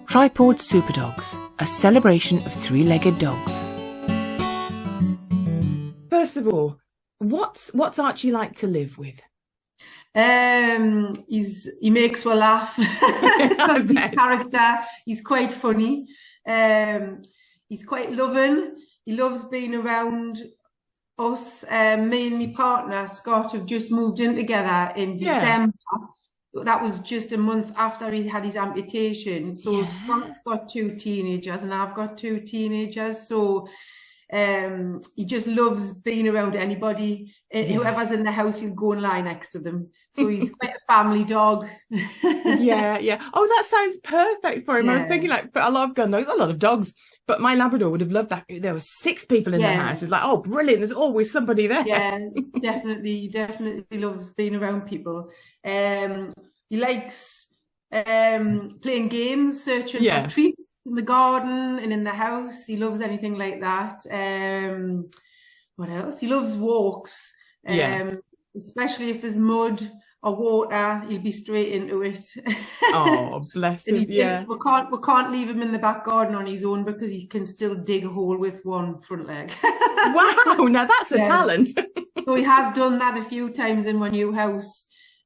Tripawd Superdogs, a celebration of three-legged dogs. First of all, what's Archie like to live with? He makes me laugh because of his character. He's quite funny. He's quite loving. He loves being around us. Me and my partner Scott have just moved in together in December. That was just a month after he had his amputation. So Scott's got 2 teenagers and I've got 2 teenagers. So he just loves being around anybody. Whoever's in the house, he'll go and lie next to them. So he's quite a family dog. Yeah. Oh, that sounds perfect for him. I was thinking, like, for a lot of gun dogs, a lot of dogs, but my Labrador would have loved that. There were 6 people in the house. It's like, oh, brilliant. There's always somebody there. Yeah, definitely loves being around people. He likes playing games, searching for treats in the garden and in the house. He loves anything like that. What else? He loves walks. Especially if there's mud or water, he'll be straight into it. Oh, bless him. We can't leave him in the back garden on his own because he can still dig a hole with one front leg. Wow, now that's a talent. So he has done that a few times in my new house.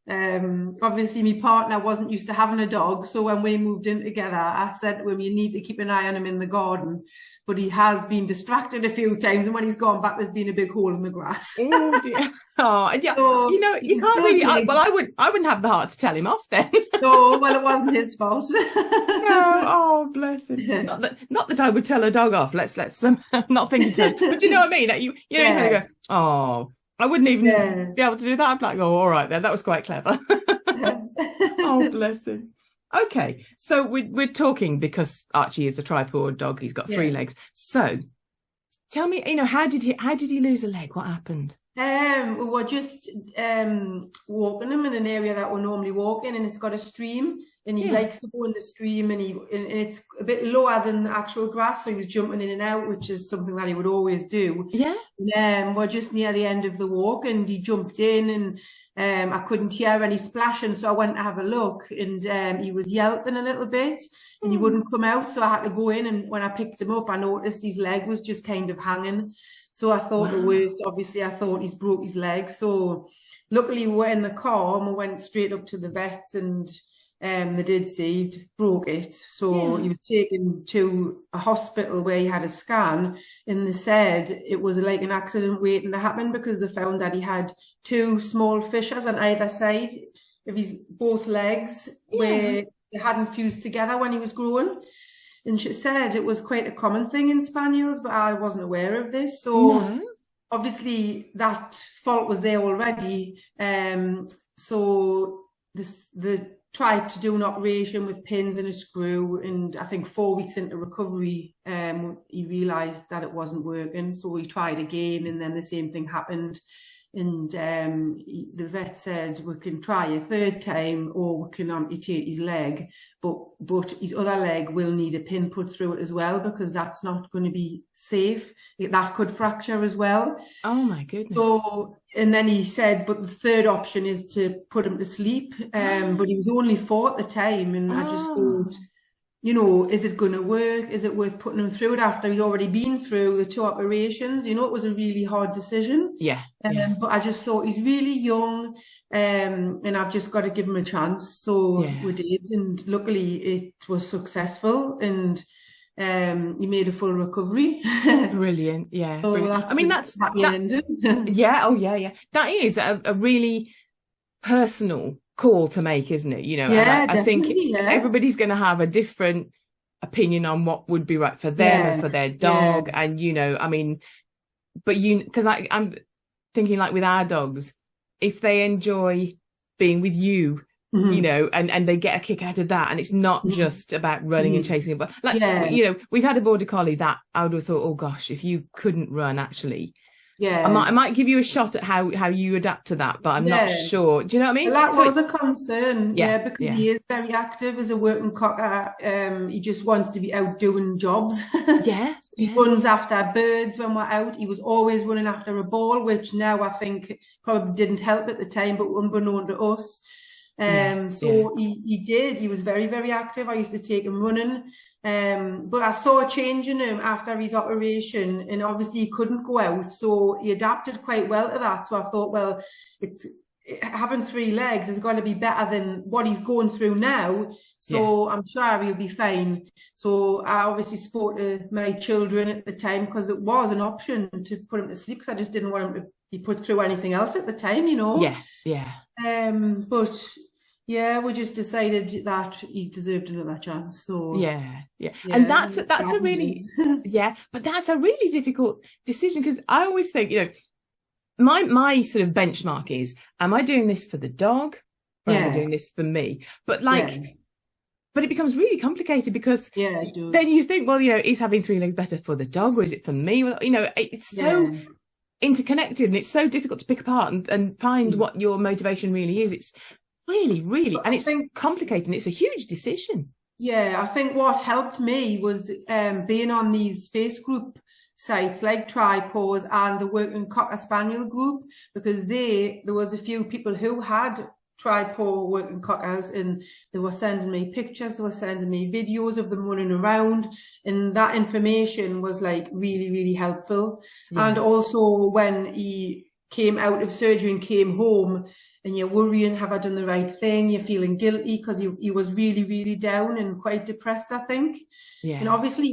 Obviously my partner wasn't used to having a dog, so when we moved in together I said to him, you need to keep an eye on him in the garden, but he has been distracted a few times, and when he's gone back there's been a big hole in the grass. Oh dear. Oh yeah. So, you know, you can't really I wouldn't have the heart to tell him off then. No, well, it wasn't his fault. No, oh bless him. Not that I would tell a dog off, let's not thinking to, but you know what I mean, that you kind of go, oh, I wouldn't even be able to do that. I'd be like, oh, all right then, that was quite clever. Oh, bless him. Okay, so we're talking because Archie is a tripawd dog. He's got 3 legs. So tell me, how did he lose a leg? What happened? We were just walking him in an area that we're normally walking, and it's got a stream, and he likes to go in the stream, and it's a bit lower than the actual grass, so he was jumping in and out, which is something that he would always do. We're just near the end of the walk, and he jumped in, and I couldn't hear any splashing, so I went to have a look, and he was yelping a little bit, and he wouldn't come out, so I had to go in, and when I picked him up I noticed his leg was just kind of hanging. So I thought the worst. Obviously, I thought he's broke his leg. So luckily we were in the car and we went straight up to the vets, and they did say he'd broke it. So he was taken to a hospital where he had a scan, and they said it was like an accident waiting to happen, because they found that he had 2 small fissures on either side of his both legs where they hadn't fused together when he was growing. And she said it was quite a common thing in spaniels, but I wasn't aware of this. So obviously that fault was there already. So they tried to do an operation with pins and a screw, and I think 4 weeks into recovery, he realised that it wasn't working. So he tried again, and then the same thing happened. And the vet said we can try a 3rd time, or we can amputate his leg, but his other leg will need a pin put through it as well, because that's not going to be safe. That could fracture as well. Oh my goodness. So, and then he said, but the 3rd option is to put him to sleep. But he was only 4 at the time, and I just thought, is it going to work? Is it worth putting him through it after he's already been through the 2 operations? It was a really hard decision. But I just thought he's really young, and I've just got to give him a chance. So we did, and luckily it was successful, and he made a full recovery. Brilliant. Yeah. So brilliant. I mean, that's ended. That is a really personal call to make, isn't it? I think everybody's going to have a different opinion on what would be right for them and for their dog. And I mean, but because I'm thinking, like, with our dogs, if they enjoy being with you, and they get a kick out of that, and it's not just about running and chasing, but we've had a border collie that I would have thought, oh gosh, if you couldn't run, actually, I might give you a shot at how you adapt to that, but I'm not sure. Do you know what I mean? Well, that was a concern, because he is very active as a working cocker. He just wants to be out doing jobs. He runs after birds when we're out. He was always running after a ball, which now I think probably didn't help at the time, but unbeknown to us. He was very, very active. I used to take him running. But I saw a change in him after his operation, and obviously he couldn't go out, so he adapted quite well to that. So I thought, well, having 3 legs is going to be better than what he's going through now, so I'm sure he'll be fine. So I obviously spoke to my children at the time, because it was an option to put him to sleep, because I just didn't want him to be put through anything else at the time, you know. But yeah, we just decided that he deserved another chance. So and that's a really but that's a really difficult decision, because I always think, you know, my sort of benchmark is, am I doing this for the dog, or am I doing this for me? But but it becomes really complicated, because then you think, well, you know, is having 3 legs better for the dog, or is it for me? Well, you know, it's so interconnected, and it's so difficult to pick apart and find what your motivation really is. It's really, really, and it's complicated, and it's a huge decision. Yeah, I think what helped me was being on these face group sites like Tripawd and the Working Cocker Spaniel group, because there was a few people who had Tripawd working cockers, and they were sending me pictures, they were sending me videos of them running around, and that information was like really, really helpful. And also when he came out of surgery and came home, and you're worrying, have I done the right thing? You're feeling guilty, because he was really, really down and quite depressed, I think. And obviously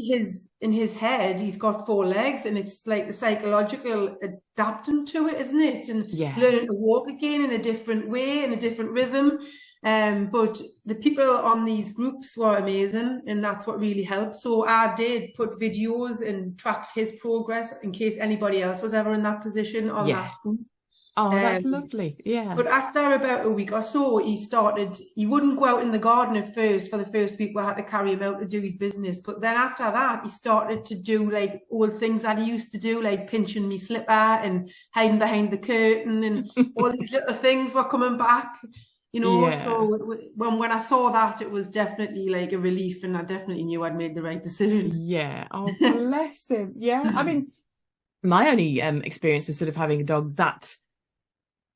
in his head, he's got 4 legs, and it's like the psychological adapting to it, isn't it? And learning to walk again in a different way, in a different rhythm. But the people on these groups were amazing, and that's what really helped. So I did put videos and tracked his progress in case anybody else was ever in that position on that group. Oh, that's lovely. Yeah. But after about a week or so, he wouldn't go out in the garden at first. For the first week, we had to carry him out to do his business. But then after that, he started to do like old things that he used to do, like pinching me slipper and hiding behind the curtain, and all these little things were coming back, you know. So when I saw that, it was definitely like a relief, and I definitely knew I'd made the right decision. Yeah. Oh, bless him. Yeah. I mean, my only experience of sort of having a dog that,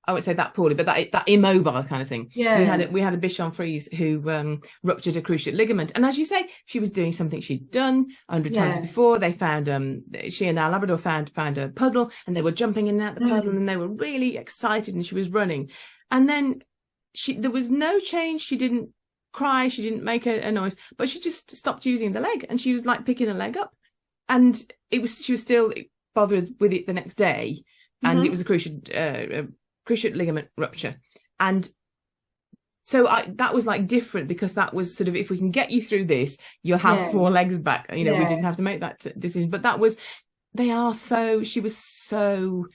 I would say that poorly, but that immobile kind of thing. Yeah. We had a Bichon Frise who ruptured a cruciate ligament. And as you say, she was doing something she'd done 100 times before. They found, she and our Labrador found a puddle, and they were jumping in and out the puddle, and they were really excited, and she was running. And then there was no change. She didn't cry. She didn't make a noise, but she just stopped using the leg, and she was like picking the leg up. And she was still bothered with it the next day. And it was a cruciate ligament rupture. And so that was like different, because that was sort of, if we can get you through this, you'll have 4 legs back. You know, we didn't have to make that decision. But she was so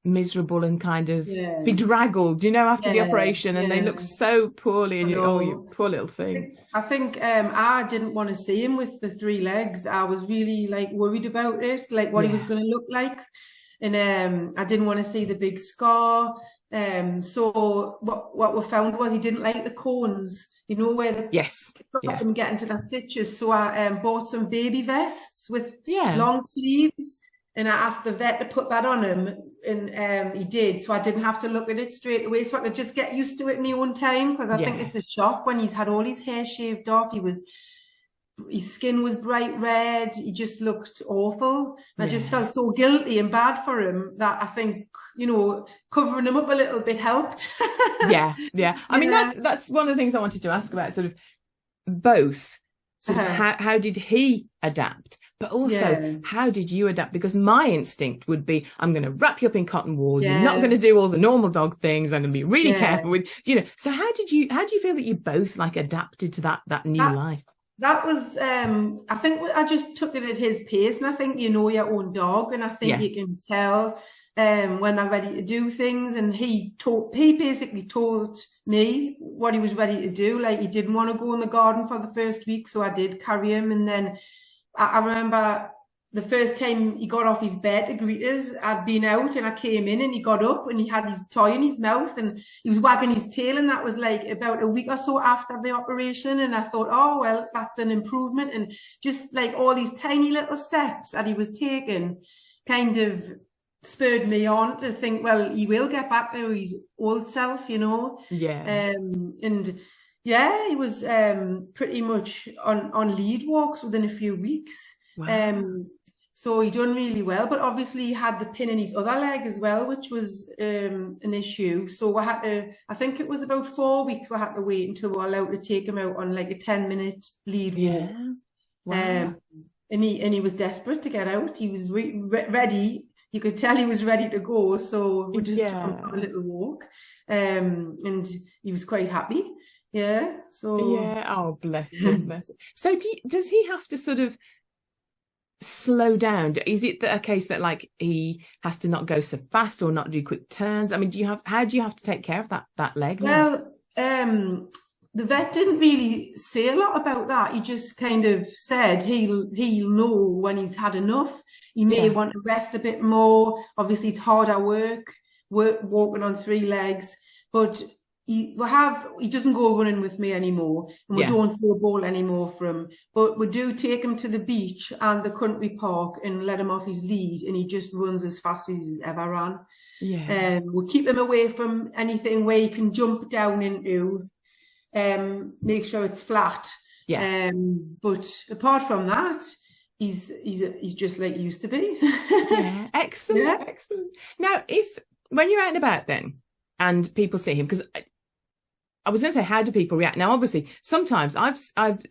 miserable and kind of bedraggled, you know, after the operation, and they looked so poorly, and you poor little thing. I think I didn't want to see him with the 3 legs. I was really like worried about it, like what he was going to look like. And I didn't want to see the big scar. So what we found was he didn't like the cones, you know, where him getting to the stitches. So I bought some baby vests with long sleeves, and I asked the vet to put that on him, and he did. So I didn't have to look at it straight away, so I could just get used to it in my own time, because I think it's a shock when he's had all his hair shaved off. His skin was bright red. He just looked awful. I just felt so guilty and bad for him that I think, you know, covering him up a little bit helped. I mean, that's one of the things I wanted to ask about, sort of both. Sort of how did he adapt? But also, how did you adapt? Because my instinct would be, I'm going to wrap you up in cotton wool. You're not going to do all the normal dog things. I'm going to be really careful with, you know. So how do you feel that you both like adapted to that new life? That was, I think I just took it at his pace, and I think you know your own dog, and I think you can tell when they're ready to do things. And he basically told me what he was ready to do. Like, he didn't want to go in the garden for the first week, so I did carry him. And then I remember the first time he got off his bed to greet us, I'd been out and I came in, and he got up and he had his toy in his mouth and he was wagging his tail, and that was like about a week or so after the operation. And I thought, oh, well, that's an improvement. And just like all these tiny little steps that he was taking kind of spurred me on to think, well, he will get back to his old self, you know. Yeah. And yeah, he was pretty much on lead walks within a few weeks. Wow. So he done really well, but obviously he had the pin in his other leg as well, which was an issue. So we had to, I think it was about 4 weeks, we had to wait until we were allowed to take him out on like a 10-minute lead walk. Wow. And he was desperate to get out. He was ready. You could tell he was ready to go. So we just took him on a little walk, and he was quite happy. Yeah. So yeah. Oh, bless him. Bless him. So does he have to sort of slow down? Is it a case that like he has to not go so fast or not do quick turns? I mean, how do you have to take care of that leg now? Well, the vet didn't really say a lot about that. He just kind of said he'll know when he's had enough. He may want to rest a bit more. Obviously, it's harder work walking on 3 legs, but he doesn't go running with me anymore, and we don't throw a ball anymore for him. But we do take him to the beach and the country park and let him off his lead, and he just runs as fast as he's ever ran. Yeah. We'll keep him away from anything where he can jump down into. Make sure it's flat. Yeah. But apart from that, he's just like he used to be. Yeah. Excellent. Yeah. Excellent. Now, when you're out and about then, and people see him, because I was going to say, how do people react? Now, obviously, sometimes I've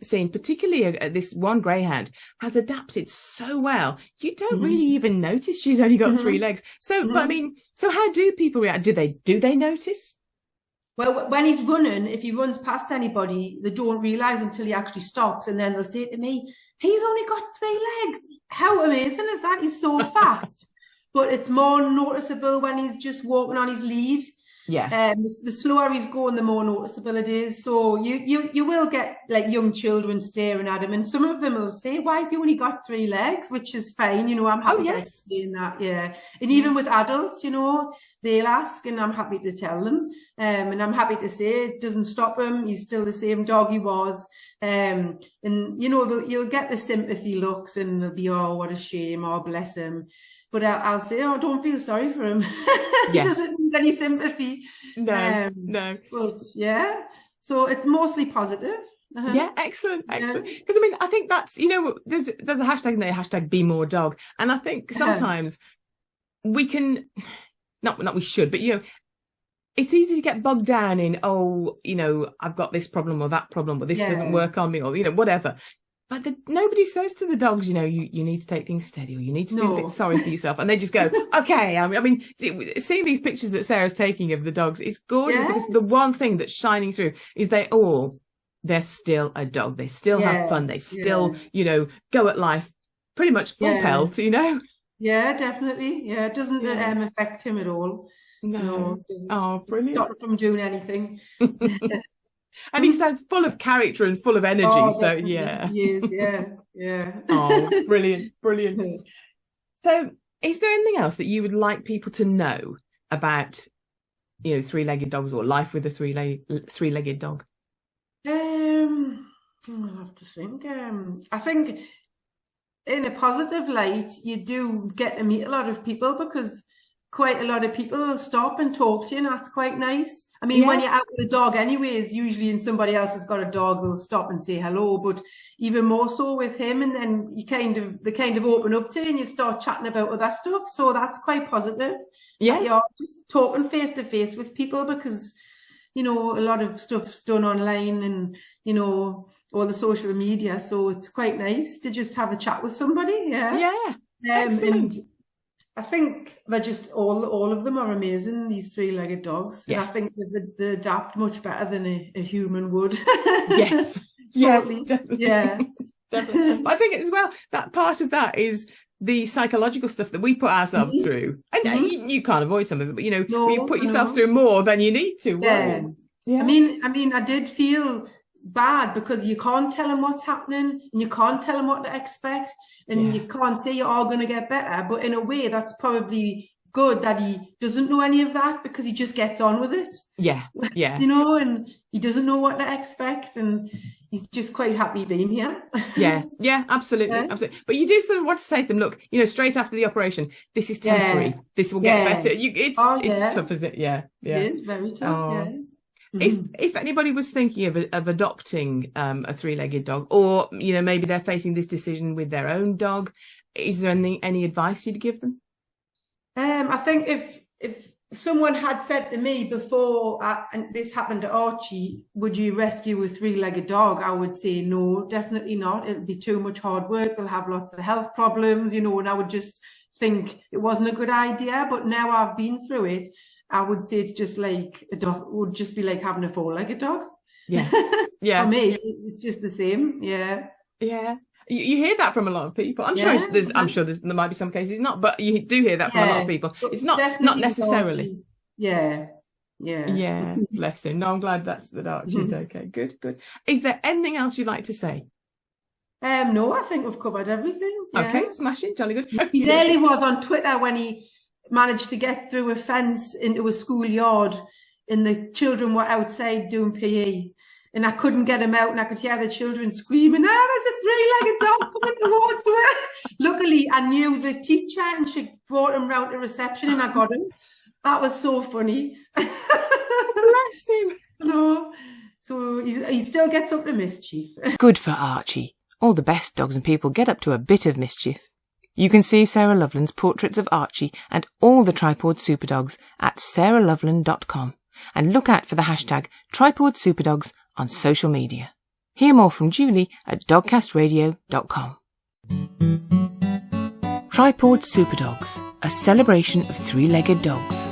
seen, particularly this one greyhound has adapted so well, you don't really even notice she's only got 3 legs. So, but I mean, so how do people react? Do they notice? Well, when he's running, if he runs past anybody, they don't realise until he actually stops, and then they'll say to me, he's only got 3 legs. How amazing is that? He's so fast. But it's more noticeable when he's just walking on his lead. Yeah. The slower he's going, the more noticeable it is. So you will get like young children staring at him, and some of them will say, why has he only got 3 legs? Which is fine, you know, I'm happy to explain that, yeah. And even with adults, you know, they'll ask, and I'm happy to tell them. And I'm happy to say it doesn't stop him. He's still the same dog he was. And, you know, you'll get the sympathy looks, and they'll be, oh, what a shame, oh, bless him. But I'll say, oh, don't feel sorry for him. He doesn't need any sympathy. No. But yeah, so it's mostly positive. Yeah, excellent. Because I mean, I think that's, you know, there's a hashtag in there, hashtag be more dog. And I think sometimes we can, not we should, but you know, it's easy to get bogged down in, oh, you know, I've got this problem or that problem, or this doesn't work on me, or, you know, whatever. But nobody says to the dogs, you know, you need to take things steady, or you need to feel a bit sorry for yourself. And they just go, okay. I mean, seeing these pictures that Sarah's taking of the dogs, it's gorgeous because the one thing that's shining through is they're still a dog. They still have fun. They still, you know, go at life pretty much full pelt, you know? Yeah, definitely. Yeah, it doesn't affect him at all. No. Oh, brilliant. Stop him from doing anything. And he sounds full of character and full of energy. So yeah. He is, yeah. Oh, brilliant. So is there anything else that you would like people to know about, you know, 3-legged dogs, or life with a three-legged dog? I'll have to think. I think in a positive light, you do get to meet a lot of people, because quite a lot of people will stop and talk to you, and that's quite nice. I mean, when you're out with a dog anyways, usually, and somebody else has got a dog, they'll stop and say hello, but even more so with him, and then they kind of open up to you, and you start chatting about other stuff. So that's quite positive. Yeah. You're just talking face to face with people, because, you know, a lot of stuff's done online and, you know, all the social media. So it's quite nice to just have a chat with somebody. Yeah. Excellent. And I think they're just all of them are amazing, these 3-legged dogs. Yeah. And I think they adapt much better than a human would. Yes. Totally. Definitely. Yeah. Definitely. But I think as well, that part of that is the psychological stuff that we put ourselves through. And you can't avoid some of it, but you know, you put yourself through more than you need to. Yeah. I mean, I did feel bad, because you can't tell them what's happening, and you can't tell them what to expect, and you can't say you're all going to get better. But in a way, that's probably good that he doesn't know any of that, because he just gets on with it. Yeah. You know, and he doesn't know what to expect, and he's just quite happy being here. Yeah, absolutely. But you do sort of want to say to them, look, you know, straight after the operation, this is temporary. This will get better. It's tough, isn't it? Yeah. It is very tough. If anybody was thinking of adopting a three-legged dog, or, you know, maybe they're facing this decision with their own dog, is there any advice you'd give them? I think if someone had said to me before, and this happened to Archie, would you rescue a three-legged dog? I would say no, definitely not. It'll be too much hard work. They'll have lots of health problems, you know, and I would just think it wasn't a good idea. But now I've been through it, I would say it's just like a dog, would just be like having a four-legged dog. Yeah. For me, it's just the same. Yeah. You hear that from a lot of people. I'm sure there might be some cases not, but you do hear that from a lot of people. It's not necessarily. Yeah. Bless him. No, I'm glad that Archie's okay. Good. Is there anything else you'd like to say? No, I think we've covered everything. Yeah. Okay, smashing, jolly good. He nearly was on Twitter when he managed to get through a fence into a schoolyard, and the children were outside doing PE. And I couldn't get him out, and I could hear the children screaming, there's a three-legged dog coming towards her. Luckily, I knew the teacher, and she brought him round to reception, and I got him. That was so funny. Bless him. No. So he still gets up to mischief. Good for Archie. All the best dogs and people get up to a bit of mischief. You can see Sarah Loveland's portraits of Archie and all the Tripawd Superdogs at sarahloveland.com, and look out for the hashtag Tripawd Superdogs on social media. Hear more from Julie at dogcastradio.com. Tripawd Superdogs, a celebration of three-legged dogs.